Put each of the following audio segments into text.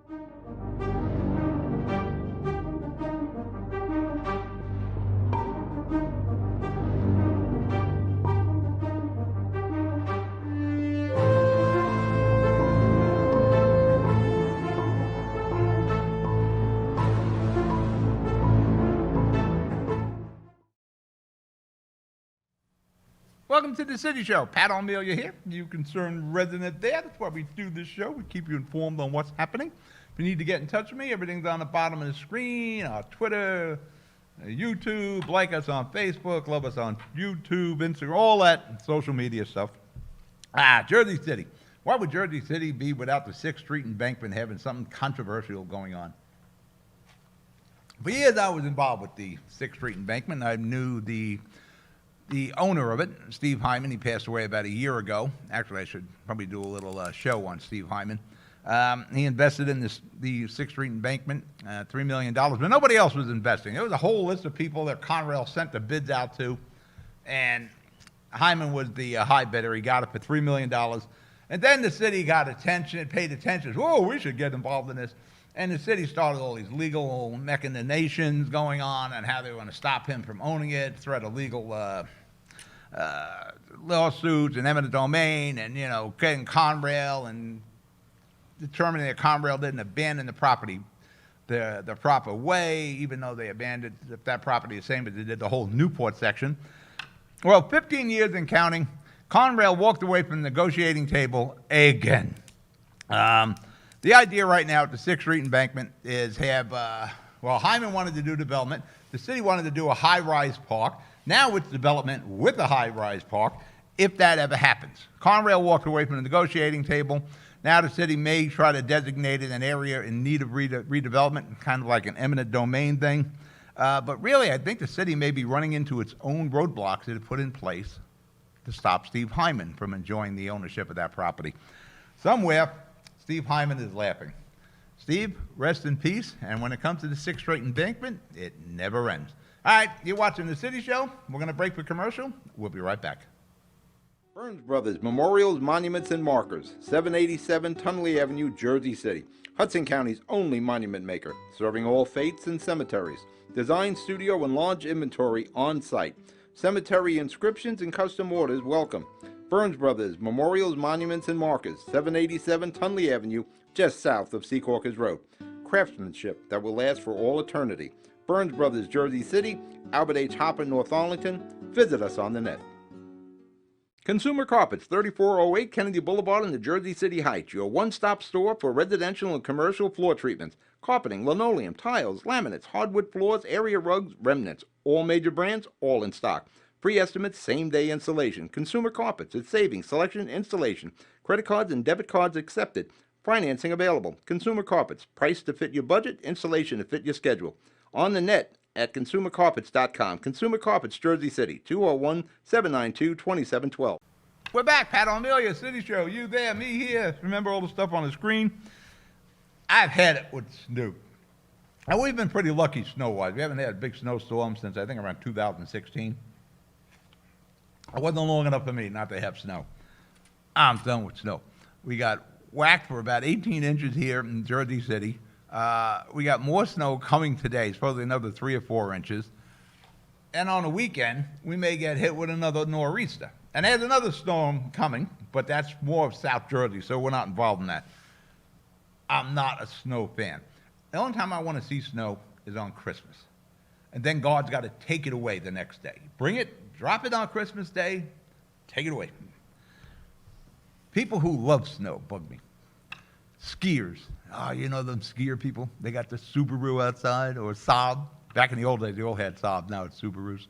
Welcome to the City Show. Pat O'Melia here, you concerned resident there. That's why we do this show. We keep you informed on what's happening. If you need to get in touch with me, everything's on the bottom of the screen, our Twitter, YouTube, like us on Facebook, love us on YouTube, Instagram, all that social media stuff. Jersey City. Why would Jersey City be without the 6th Street embankment having something controversial going on? For years, I was involved with the 6th Street embankment. I knew the owner of it, Steve Hyman. He passed away about a year ago. Actually, I should probably do a little show on Steve Hyman. He invested in the 6th Street embankment, $3 million, but nobody else was investing. There was a whole list of people that Conrail sent the bids out to, and Hyman was the high bidder. He got it for $3 million. And then the city got attention, paid attention. Whoa, we should get involved in this. And the city started all these legal machinations going on and how they were going to stop him from owning it, threat of legal lawsuits and eminent domain, and, you know, getting Conrail and determining that Conrail didn't abandon the property the proper way, even though they abandoned that property the same as they did the whole Newport section. Well, 15 years and counting, Conrail walked away from the negotiating table again. The idea right now at the 6th Street embankment is Hyman wanted to do development. The city wanted to do a high-rise park. Now it's development with a high-rise park, if that ever happens. Conrail walked away from the negotiating table. Now the city may try to designate it an area in need of redevelopment, kind of like an eminent domain thing. But really, I think the city may be running into its own roadblocks that it put in place to stop Steve Hyman from enjoying the ownership of that property. Somewhere, Steve Hyman is laughing. Steve, rest in peace. And when it comes to the 6th Street embankment, it never ends. All right, you're watching The City Show. We're going to break for commercial. We'll be right back. Burns Brothers Memorials, Monuments, and Markers, 787 Tunley Avenue, Jersey City. Hudson County's only monument maker, serving all faiths and cemeteries. Design, studio, and large inventory on site. Cemetery inscriptions and custom orders welcome. Burns Brothers Memorials, Monuments, and Markers, 787 Tunley Avenue, just south of Secaucus Road. Craftsmanship that will last for all eternity. Burns Brothers, Jersey City, Albert H. Hopper, North Arlington. Visit us on the net. Consumer Carpets, 3408 Kennedy Boulevard in the Jersey City Heights, your one-stop store for residential and commercial floor treatments, carpeting, linoleum, tiles, laminates, hardwood floors, area rugs, remnants, all major brands, all in stock. Free estimates, same-day installation. Consumer Carpets, it's savings, selection, installation. Credit cards and debit cards accepted. Financing available. Consumer Carpets, price to fit your budget, installation to fit your schedule. On the net at consumercarpets.com. Consumer Carpets, Jersey City, 201-792-2712. We're back, Pat O'Melia, City Show. You there, me here. Remember all the stuff on the screen? I've had it with Snoop. And we've been pretty lucky snow-wise. We haven't had a big snowstorm since, I think, around 2016. It wasn't long enough for me not to have snow. I'm done with snow. We got whacked for about 18 inches here in Jersey City. We got more snow coming today, supposedly another 3 or 4 inches. And on the weekend, we may get hit with another nor'easter. And there's another storm coming, but that's more of South Jersey, so we're not involved in that. I'm not a snow fan. The only time I want to see snow is on Christmas. And then God's got to take it away the next day. Bring it, drop it on Christmas Day, take it away. People who love snow bug me. Skiers. Oh, you know them skier people? They got the Subaru outside, or Saab. Back in the old days, they all had Saab. Now it's Subarus.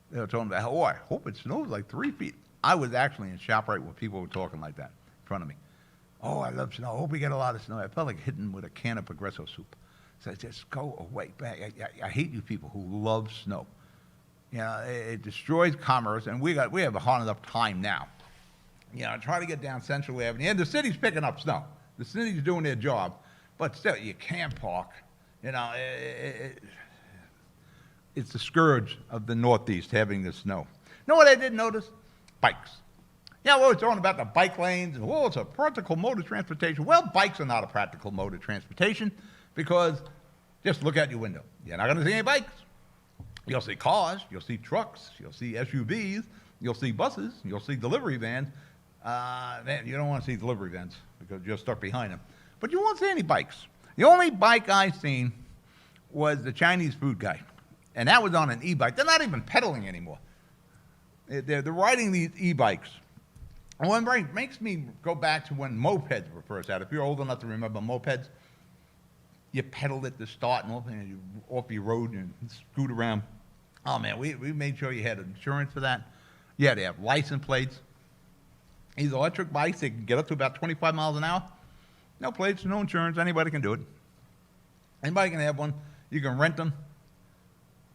They were talking about, oh, I hope it snows like 3 feet. I was actually in ShopRite where people were talking like that in front of me. Oh, I love snow. I hope we get a lot of snow. I felt like hitting with a can of Progresso soup. So just go away. I hate you people who love snow. You know, it destroys commerce, and we have a hard enough time now. You know, try to get down Central Avenue. And the city's picking up snow. The city's doing their job. But still, you can't park. You know, it's the scourge of the Northeast having the snow. You know what I did notice? Bikes. Yeah, we're always talking about the bike lanes. Oh, it's a practical mode of transportation. Well, bikes are not a practical mode of transportation because just look out your window. You're not going to see any bikes. You'll see cars. You'll see trucks. You'll see SUVs. You'll see buses. You'll see delivery vans. Man, you don't want to see delivery vans because you're stuck behind them. But you won't see any bikes. The only bike I seen was the Chinese food guy, and that was on an e-bike. They're not even pedaling anymore. They're riding these e-bikes. And what makes me go back to when mopeds were first out. If you're old enough to remember mopeds, you pedaled at the start and you off your road and scoot around. Oh man, we made sure you had insurance for that. You had to have license plates. These electric bikes, they can get up to about 25 miles an hour. No plates, no insurance. Anybody can do it. Anybody can have one. You can rent them.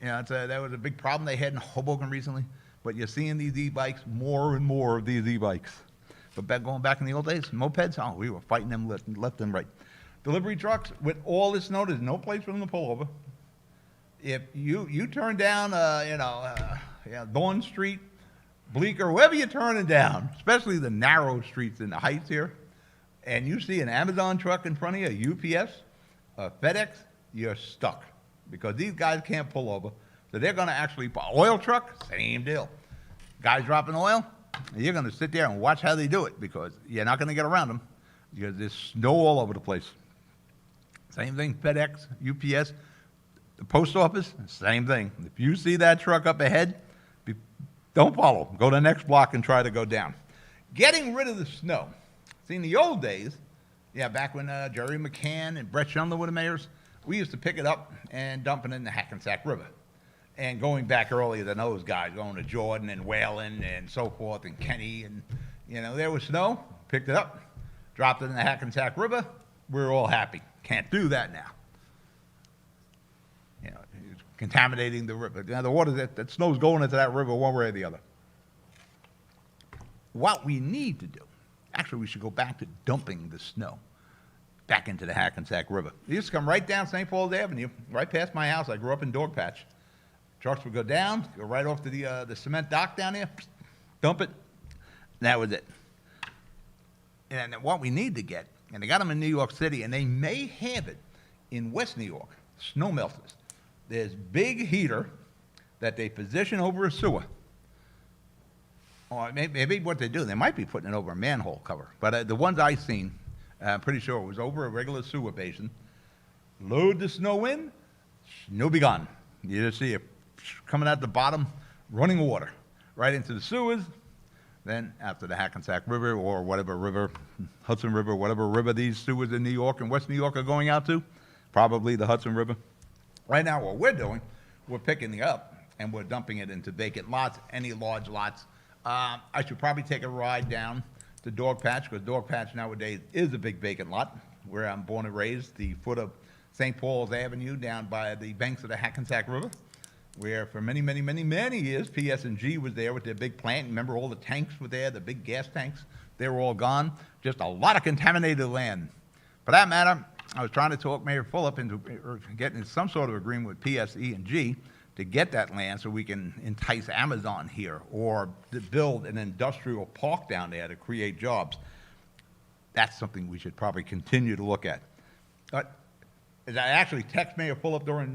You know, that was a big problem they had in Hoboken recently. But you're seeing these e-bikes, more and more of these e-bikes. But going back in the old days, mopeds, oh, we were fighting them left and right. Delivery trucks, with all this snow, there's no place for them to pull over. If you turn down, Dawn Street, Bleecker, wherever you're turning down, especially the narrow streets in the heights here, and you see an Amazon truck in front of you, a UPS, a FedEx, you're stuck because these guys can't pull over. So they're going to actually, oil truck, same deal. Guys dropping oil, you're going to sit there and watch how they do it because you're not going to get around them because there's snow all over the place. Same thing, FedEx, UPS, the post office, same thing. If you see that truck up ahead, don't follow. Go to the next block and try to go down. Getting rid of the snow. See, in the old days, back when Jerry McCann and Brett Schindler were the mayors, we used to pick it up and dump it in the Hackensack River. And going back earlier than those guys, going to Jordan and Whalen and so forth and Kenny, and there was snow, picked it up, dropped it in the Hackensack River. We're all happy. Can't do that now. It's contaminating the river. The water that snow's going into that river one way or the other. What we need to do, actually, we should go back to dumping the snow back into the Hackensack River. It used to come right down St. Paul's Avenue, right past my house. I grew up in Dogpatch. Trucks would go down, go right off to the cement dock down there, dump it, and that was it. And what we need to get, and they got them in New York City, and they may have it in West New York, snow melters. There's big heater that they position over a sewer. Or maybe what they do, they might be putting it over a manhole cover. But the ones I've seen, I'm pretty sure it was over a regular sewer basin. Load the snow in, snow be gone. You just see it coming out the bottom, running water right into the sewers. Then after the Hackensack River or whatever river, Hudson River, whatever river these sewers in New York and West New York are going out to, probably the Hudson River. Right now what we're doing, we're picking it up and we're dumping it into vacant lots, any large lots. I should probably take a ride down to Dogpatch because Dogpatch nowadays is a big vacant lot where I'm born and raised, the foot of St. Paul's Avenue down by the banks of the Hackensack River, where for many, many, many, many years, PS&G was there with their big plant. Remember all the tanks were there, the big gas tanks? They were all gone. Just a lot of contaminated land. For that matter, I was trying to talk Mayor Fulop into getting some sort of agreement with PSE&G to get that land so we can entice Amazon here or to build an industrial park down there to create jobs. That's something we should probably continue to look at. But as I actually text Mayor Fulop during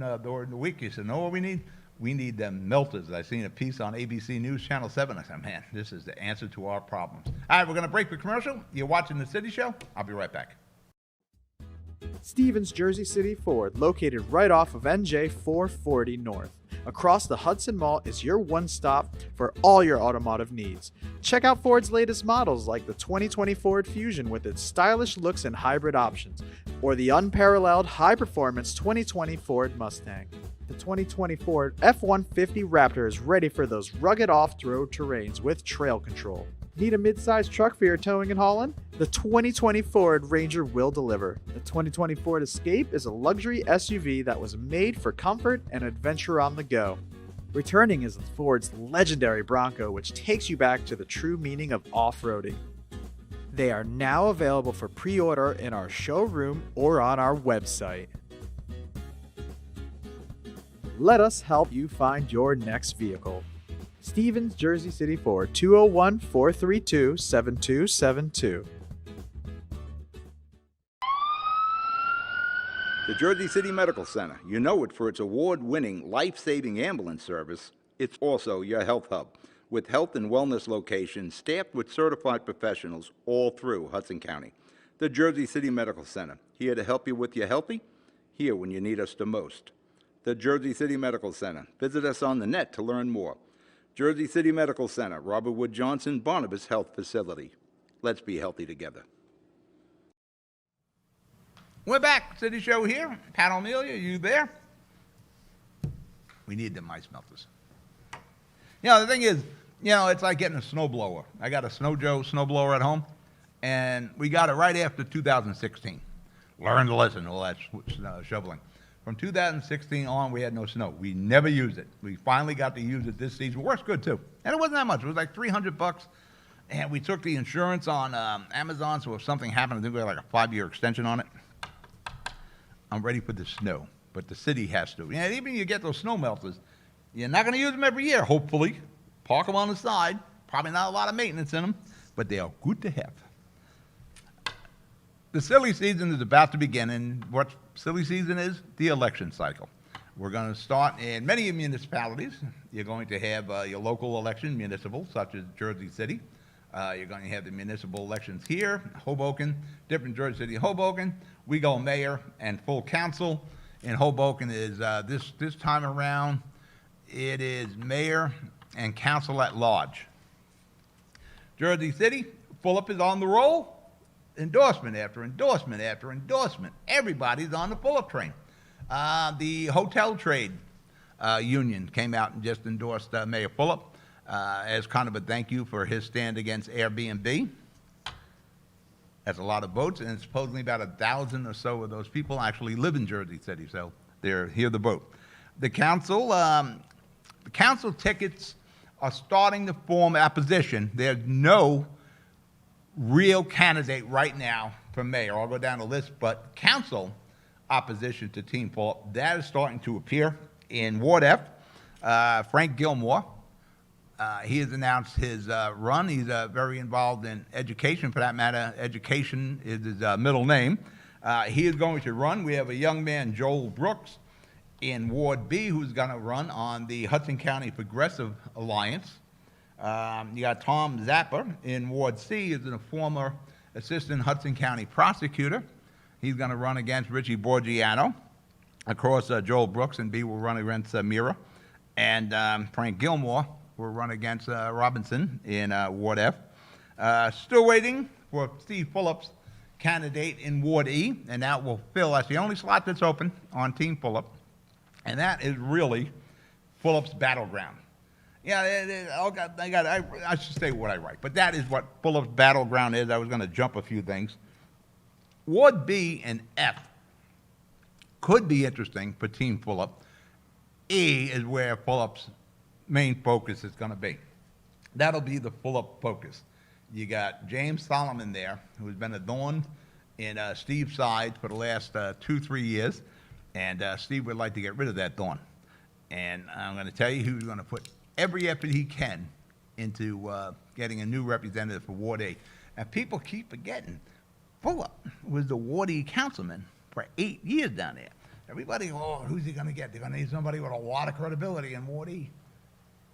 the week, he said, know what we need? We need them melters. I seen a piece on ABC News Channel 7. I said, man, this is the answer to our problems. All right, we're going to break for commercial. You're watching The City Show. I'll be right back. Stevens Jersey City Ford, located right off of NJ 440 North. Across the Hudson Mall is your one-stop for all your automotive needs. Check out Ford's latest models like the 2020 Ford Fusion with its stylish looks and hybrid options, or the unparalleled high-performance 2020 Ford Mustang. The 2020 Ford F-150 Raptor is ready for those rugged off-road terrains with trail control. Need a mid-sized truck for your towing and hauling? The 2020 Ford Ranger will deliver. The 2020 Ford Escape is a luxury SUV that was made for comfort and adventure on the go. Returning is Ford's legendary Bronco, which takes you back to the true meaning of off-roading. They are now available for pre-order in our showroom or on our website. Let us help you find your next vehicle. Stevens, Jersey City 4, 201-432-7272. The Jersey City Medical Center. You know it for its award-winning, life-saving ambulance service. It's also your health hub, with health and wellness locations staffed with certified professionals all through Hudson County. The Jersey City Medical Center, here to help you with your healthy, here when you need us the most. The Jersey City Medical Center. Visit us on the net to learn more. Jersey City Medical Center, Robert Wood Johnson, Barnabas Health Facility. Let's be healthy together. We're back. City Show here. Pat O'Melia, you there? We need the mice melters. You know, the thing is, it's like getting a snowblower. I got a Snow Joe snowblower at home, and we got it right after 2016. Learn to listen, all that shoveling. From 2016 on, we had no snow. We never used it. We finally got to use it this season. Works good, too. And it wasn't that much. It was like $300. And we took the insurance on Amazon, so if something happened, I think we had like a 5-year extension on it. I'm ready for the snow, but the city has to. And even you get those snow melters, you're not going to use them every year, hopefully. Park them on the side. Probably not a lot of maintenance in them, but they are good to have. The silly season is about to begin, and what silly season is? The election cycle. We're going to start in many municipalities. You're going to have your local election, municipal, such as Jersey City. You're going to have the municipal elections here, Hoboken, different Jersey City, Hoboken. We go mayor and full council. In Hoboken is this time around, it is mayor and council at large. Jersey City, Fulop is on the roll. Endorsement after endorsement after endorsement. Everybody's on the Fulop train. The hotel trade union came out and just endorsed Mayor Fulop as kind of a thank you for his stand against Airbnb. That's a lot of votes, and supposedly about 1,000 or so of those people actually live in Jersey City, so they're here to vote. The council tickets are starting to form opposition. There's no real candidate right now for mayor. I'll go down the list, but council opposition to Team Fulop, that is starting to appear in Ward F. Frank Gilmore, he has announced his run. He's very involved in education, for that matter. Education is his middle name. He is going to run. We have a young man, Joel Brooks, in Ward B, who's going to run on the Hudson County Progressive Alliance. You got Tom Zappa in Ward C, is a former assistant Hudson County prosecutor. He's going to run against Richie Borgiano. Of course, Joel Brooks in B will run against Mira. And Frank Gilmore will run against Robinson in Ward F. Still waiting for Steve Fulop's candidate in Ward E, and that will fill. That's the only slot that's open on Team Fulop. And that is really Fulop's battleground. Yeah, I should say what I write, but that is what Fulop's battleground is. I was going to jump a few things. Ward B and F could be interesting for Team Fulop. E is where Fulop's main focus is going to be. That'll be the Fulop focus. You got James Solomon there, who's been a thorn in Steve's side for the last 2-3 years, and Steve would like to get rid of that thorn. And I'm going to tell you who's going to put every effort he can into getting a new representative for Ward A. And people keep forgetting, Fulop was the Ward E councilman for 8 years down there. Everybody, who's he going to get? They're going to need somebody with a lot of credibility in Ward E.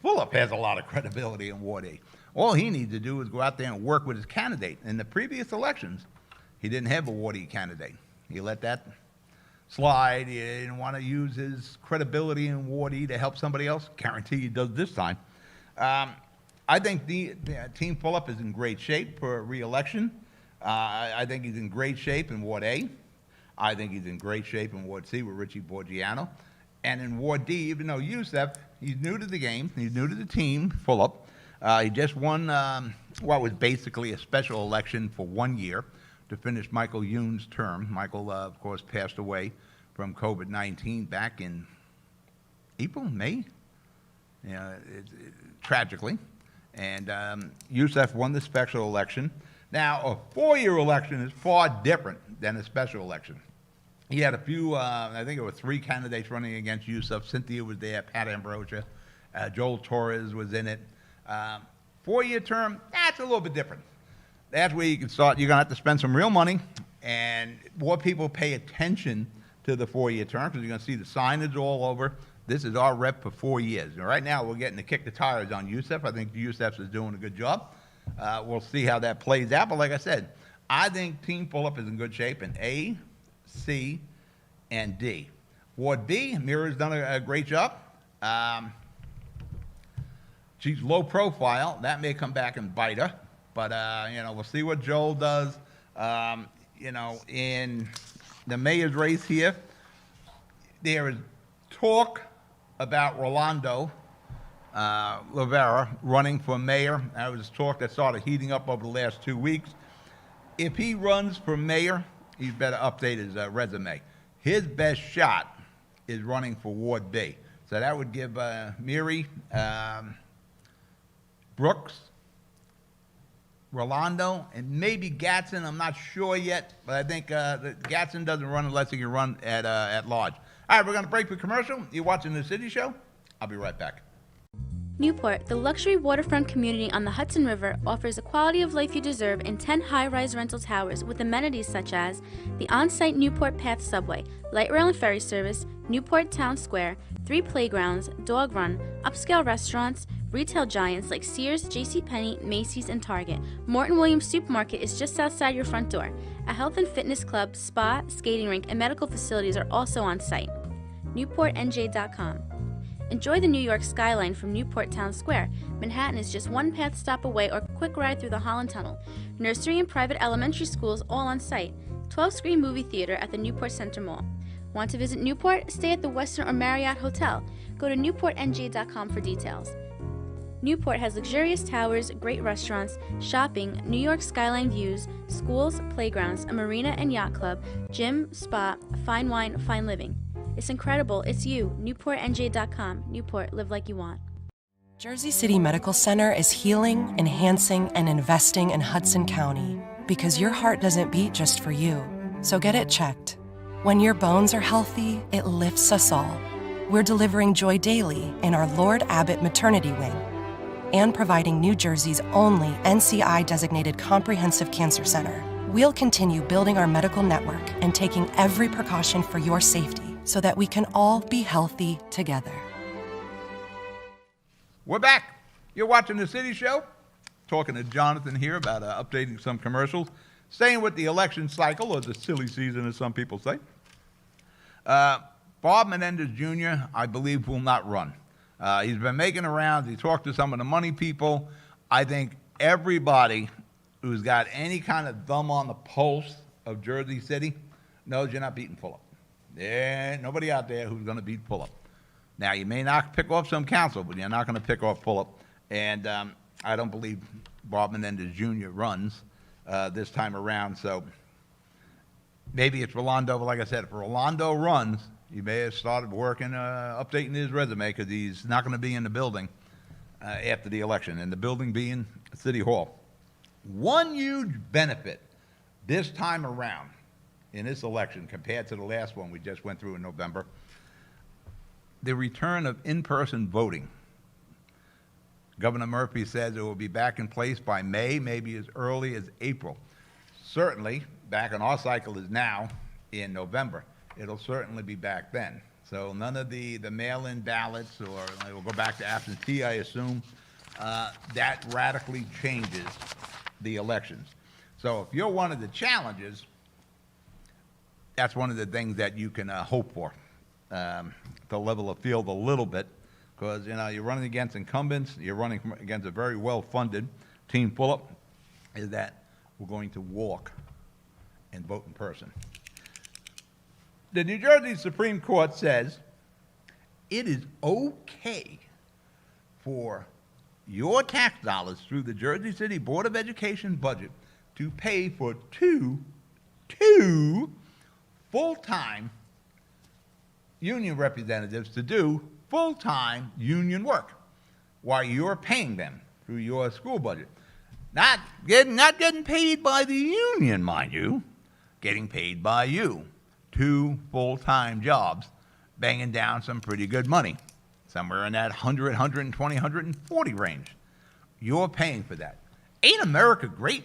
Fulop has a lot of credibility in Ward E. All he needs to do is go out there and work with his candidate. In the previous elections, he didn't have a Ward E candidate. He let that slide. He didn't want to use his credibility in Ward E to help somebody else. Guarantee he does this time. I think the Team Fulop is in great shape for re-election. I think he's in great shape in Ward A. I think he's in great shape in Ward C with Richie Borgiano. And in Ward D, even though Youssef, he's new to the game, he's new to the team, Fulop. He just won what was basically a special election for 1 year to finish Michael Yoon's term. Michael, of course, passed away from COVID-19 back in April, May, tragically. And Youssef won the special election. Now, a 4-year election is far different than a special election. He had a few, I think there were 3 candidates running against Youssef. Cynthia was there, Pat Ambrosia, Joel Torres was in it. 4-year term, that's a little bit different. That's where you can start. You're going to have to spend some real money, and more people pay attention to the 4-year term because you're going to see the signage all over. This is our rep for 4 years. And right now, we're getting to kick the tires on Youssef. I think Youssef is doing a good job. We'll see how that plays out. But like I said, I think Team Fulop is in good shape in A, C, and D. Ward B, Mira's done a great job. She's low profile. That may come back and bite her. But, we'll see what Joel does. In the mayor's race here, there is talk about Rolando Rivera running for mayor. That was talk that started heating up over the last 2 weeks. If he runs for mayor, he's better update his resume. His best shot is running for Ward B. So that would give Miri, Brooks, Rolando, and maybe Gatson. I'm not sure yet, but I think Gatson doesn't run unless he can run at large. All right, we're going to break for commercial. You're watching The City Show. I'll be right back. Newport, the luxury waterfront community on the Hudson River, offers the quality of life you deserve in 10 high-rise rental towers with amenities such as the on-site Newport Path subway, light rail and ferry service, Newport Town Square, 3 playgrounds, dog run, upscale restaurants, retail giants like Sears, JCPenney, Macy's, and Target. Morton Williams Supermarket is just outside your front door. A health and fitness club, spa, skating rink, and medical facilities are also on site. NewportNJ.com. Enjoy the New York skyline from Newport Town Square. Manhattan is just 1 path stop away or quick ride through the Holland Tunnel. Nursery and private elementary schools all on site. 12-screen movie theater at the Newport Center Mall. Want to visit Newport? Stay at the Westin or Marriott Hotel. Go to NewportNJ.com for details. Newport has luxurious towers, great restaurants, shopping, New York skyline views, schools, playgrounds, a marina and yacht club, gym, spa, fine wine, fine living. It's incredible. It's you. NewportNJ.com. Newport. Live like you want. Jersey City Medical Center is healing, enhancing, and investing in Hudson County because your heart doesn't beat just for you. So get it checked. When your bones are healthy, it lifts us all. We're delivering joy daily in our Lord Abbott Maternity Wing and providing New Jersey's only NCI-designated comprehensive cancer center. We'll continue building our medical network and taking every precaution for your safety so that we can all be healthy together. We're back. You're watching The City Show. Talking to Jonathan here about updating some commercials. Staying with the election cycle, or the silly season, as some people say. Bob Menendez Jr., I believe, will not run. He's been making the rounds. He talked to some of the money people. I think everybody who's got any kind of thumb on the pulse of Jersey City knows you're not beating Fulop. There ain't nobody out there who's going to beat Fulop. Now, you may not pick off some council, but you're not going to pick off Fulop. And I don't believe Bob Menendez Jr. runs this time around. So maybe it's Rolando. But like I said, if Rolando runs, he may have started working, updating his resume because he's not going to be in the building after the election, and the building being City Hall. One huge benefit this time around in this election compared to the last one we just went through in November, the return of in-person voting. Governor Murphy says it will be back in place by May, maybe as early as April. Certainly, back on our cycle is now in November. It'll certainly be back then. So none of the mail-in ballots, or we'll go back to absentee, I assume. That radically changes the elections. So if you're one of the challengers, that's one of the things that you can hope for, to level the field a little bit, because you're running against incumbents, you're running against a very well-funded Team Fulop, is that we're going to walk and vote in person. The New Jersey Supreme Court says it is okay for your tax dollars through the Jersey City Board of Education budget to pay for two full-time union representatives to do full-time union work while you're paying them through your school budget. Not getting paid by the union, mind you, getting paid by you. 2 full-time jobs, banging down some pretty good money. somewhere in that 100, 120, 140 range. You're paying for that. Ain't America great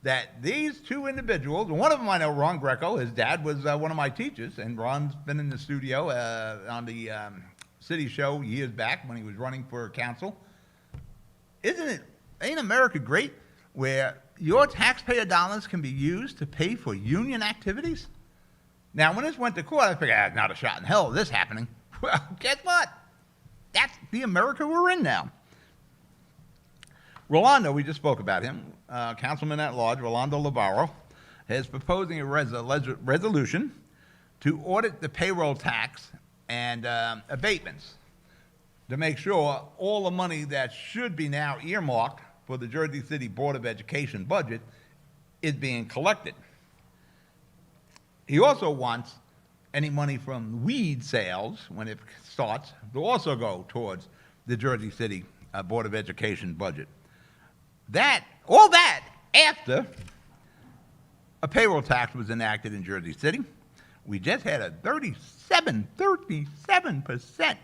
that these two individuals, and one of them I know, Ron Greco, his dad was one of my teachers, and Ron's been in the studio on the city show years back when he was running for council. Ain't America great where your taxpayer dollars can be used to pay for union activities? Now, when this went to court, I figured, not a shot in hell of this happening. Well, guess what? That's the America we're in now. Rolando, we just spoke about him, Councilman at Large, Rolando Rivera, is proposing a resolution to audit the payroll tax and abatements to make sure all the money that should be now earmarked for the Jersey City Board of Education budget is being collected. He also wants any money from weed sales, when it starts, to also go towards the Jersey City Board of Education budget. All that after a payroll tax was enacted in Jersey City. We just had a 37%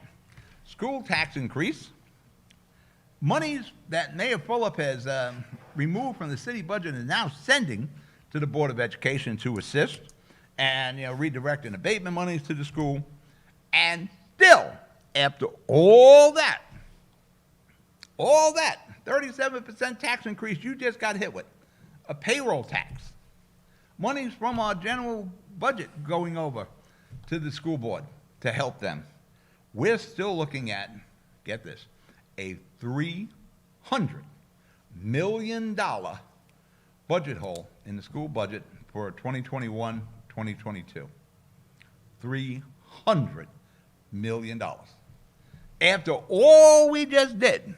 school tax increase. Monies that Mayor Fulop has removed from the city budget is now sending to the Board of Education to assist and redirecting abatement monies to the school. And still, after all that 37% tax increase you just got hit with, a payroll tax, monies from our general budget going over to the school board to help them. We're still looking at, get this, a $300 million budget hole in the school budget for 2021-2022. $300 million. After all we just did,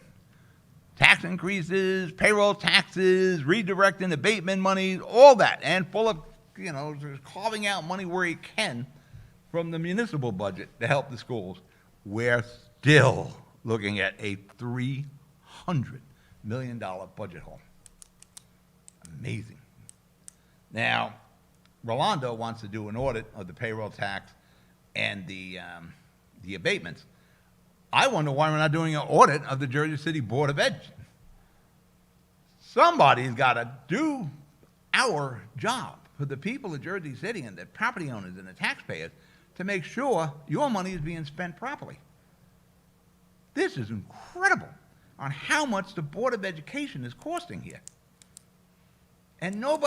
tax increases, payroll taxes, redirecting abatement money, all that, and full of, carving out money where he can from the municipal budget to help the schools, we're still looking at a $300 million budget hole. Amazing. Now, Rolando wants to do an audit of the payroll tax and the abatements. I wonder why we're not doing an audit of the Jersey City Board of Ed. Somebody's got to do our job for the people of Jersey City and the property owners and the taxpayers to make sure your money is being spent properly. This is incredible on how much the Board of Education is costing here. And no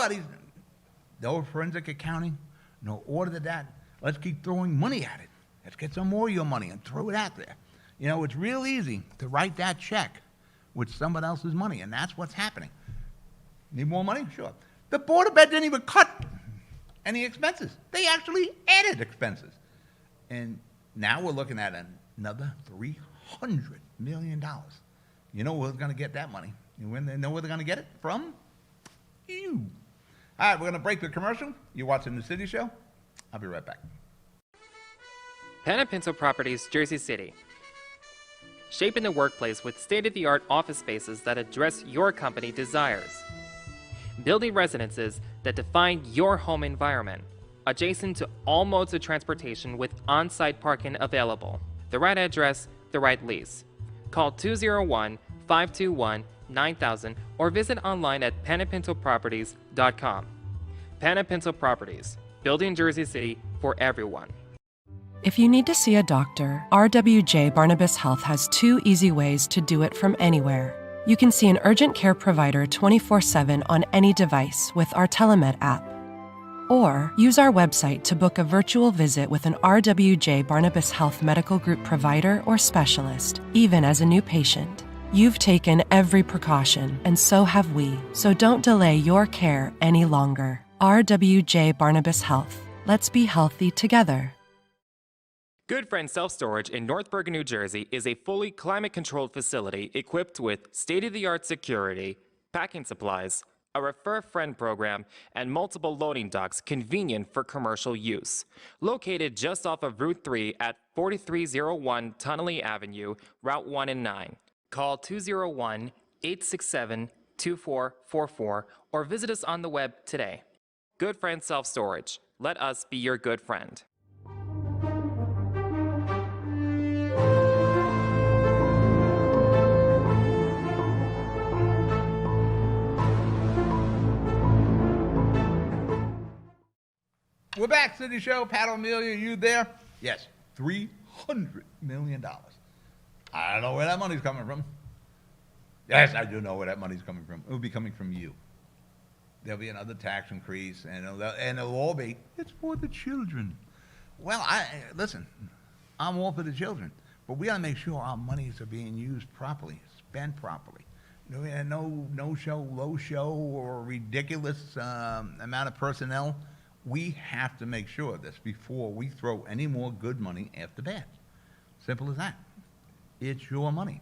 forensic accounting, no audit of that. Let's keep throwing money at it. Let's get some more of your money and throw it out there. It's real easy to write that check with someone else's money, and that's what's happening. Need more money? Sure. The Board of Ed didn't even cut any expenses. They actually added expenses. And now we're looking at another $300 million. You know who's going to get that money? You know where they're going to get it from? You. All right, we're going to break the commercial. You're watching The City Show. I'll be right back. Pen & Pencil Properties, Jersey City. Shaping the workplace with state-of-the-art office spaces that address your company desires. Building residences that define your home environment, adjacent to all modes of transportation with on-site parking available. The right address, the right lease. Call 201-521-9000 or visit online at penandpencilproperties.com. Pen & Pencil Properties, building Jersey City for everyone. If you need to see a doctor, RWJ Barnabas Health has 2 easy ways to do it from anywhere. You can see an urgent care provider 24/7 on any device with our Telemed app. Or use our website to book a virtual visit with an RWJ Barnabas Health Medical Group provider or specialist, even as a new patient. You've taken every precaution, and so have we. So don't delay your care any longer. RWJ Barnabas Health. Let's be healthy together. Good Friend Self-Storage in North Bergen, New Jersey is a fully climate-controlled facility equipped with state-of-the-art security, packing supplies, a Refer Friend program, and multiple loading docks convenient for commercial use. Located just off of Route 3 at 4301 Tunnelly Avenue, Route 1 and 9. Call 201-867-2444 or visit us on the web today. Good Friend Self-Storage. Let us be your good friend. back, City Show. Pat O'Melia, you there? Yes, $300 million. I don't know where that money's coming from. Yes, I do know where that money's coming from. It will be coming from you. There'll be another tax increase, and it'll all be, it's for the children. Well, listen, I'm all for the children, but we got to make sure our monies are being used properly, spent properly. No show, low show, or ridiculous amount of personnel. We have to make sure of this before we throw any more good money after bad. Simple as that. It's your money.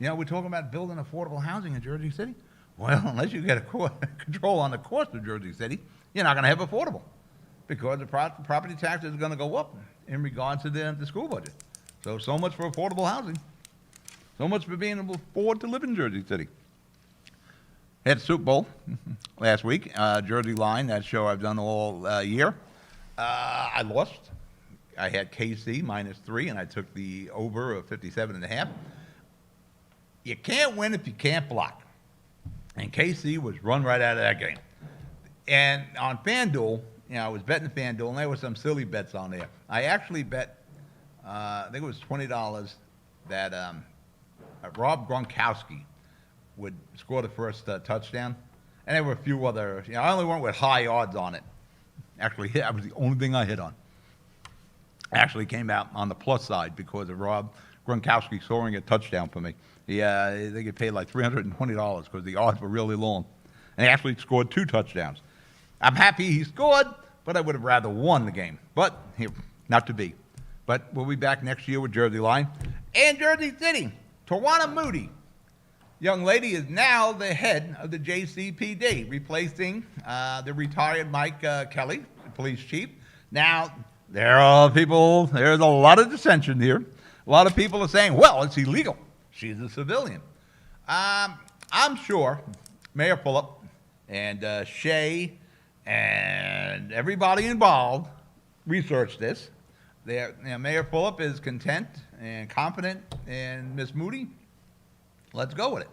We're talking about building affordable housing in Jersey City. Well, unless you get a control on the cost of Jersey City, you're not going to have affordable, because the property tax is going to go up in regards to the school budget. So much for affordable housing. So much for being able to afford to live in Jersey City. Had Super Bowl last week, Jersey Line, that show I've done all year. I lost. I had KC -3, and I took the over of 57.5. You can't win if you can't block. And KC was run right out of that game. And on FanDuel, I was betting FanDuel, and there were some silly bets on there. I actually bet, I think it was $20 that Rob Gronkowski would score the first touchdown. And there were a few other, I only went with high odds on it. Actually, that was the only thing I hit on. Actually came out on the plus side because of Rob Gronkowski scoring a touchdown for me. They get paid like $320 because the odds were really long. And he actually scored 2 touchdowns. I'm happy he scored, but I would have rather won the game. But not to be. But we'll be back next year with Jersey Line. And Jersey City, Tawana Moody, young lady, is now the head of the JCPD, replacing the retired Mike Kelly, the police chief. Now, there's a lot of dissension here. A lot of people are saying, well, it's illegal. She's a civilian. I'm sure Mayor Fulop and Shea and everybody involved researched this. Mayor Fulop is content and confident in Miss Moody. Let's go with it.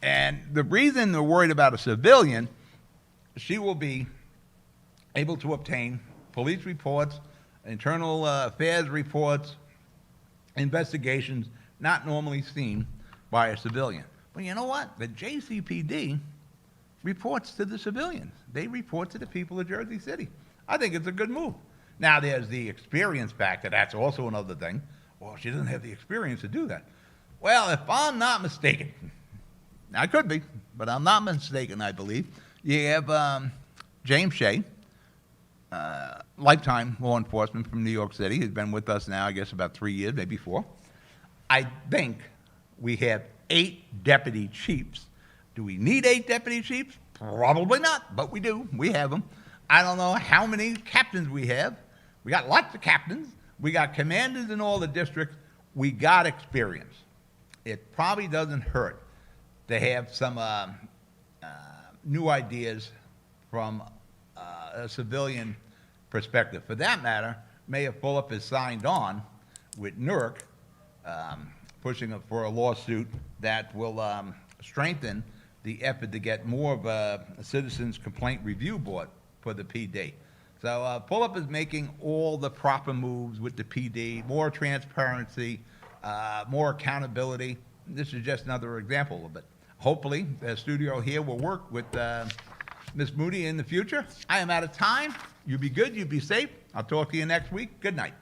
And the reason they're worried about a civilian, she will be able to obtain police reports, internal affairs reports, investigations not normally seen by a civilian. But you know what? The JCPD reports to the civilians. They report to the people of Jersey City. I think it's a good move. Now, there's the experience factor. That's also another thing. Well, she doesn't have the experience to do that. Well, if I'm not mistaken, I could be, but I'm not mistaken, I believe, you have James Shea, lifetime law enforcement from New York City. He's been with us now, I guess, about 3 years, maybe 4. I think we have 8 deputy chiefs. Do we need 8 deputy chiefs? Probably not, but we do. We have them. I don't know how many captains we have. We got lots of captains. We got commanders in all the districts. We got experience. It probably doesn't hurt to have some new ideas from a civilian perspective. For that matter, Mayor Fulop has signed on with NERC, pushing for a lawsuit that will strengthen the effort to get more of a citizens complaint review board for the PD. So Fulop is making all the proper moves with the PD, more transparency, more accountability. This is just another example of it. Hopefully, the studio here will work with Ms. Moody in the future. I am out of time. You be good. You be safe. I'll talk to you next week. Good night.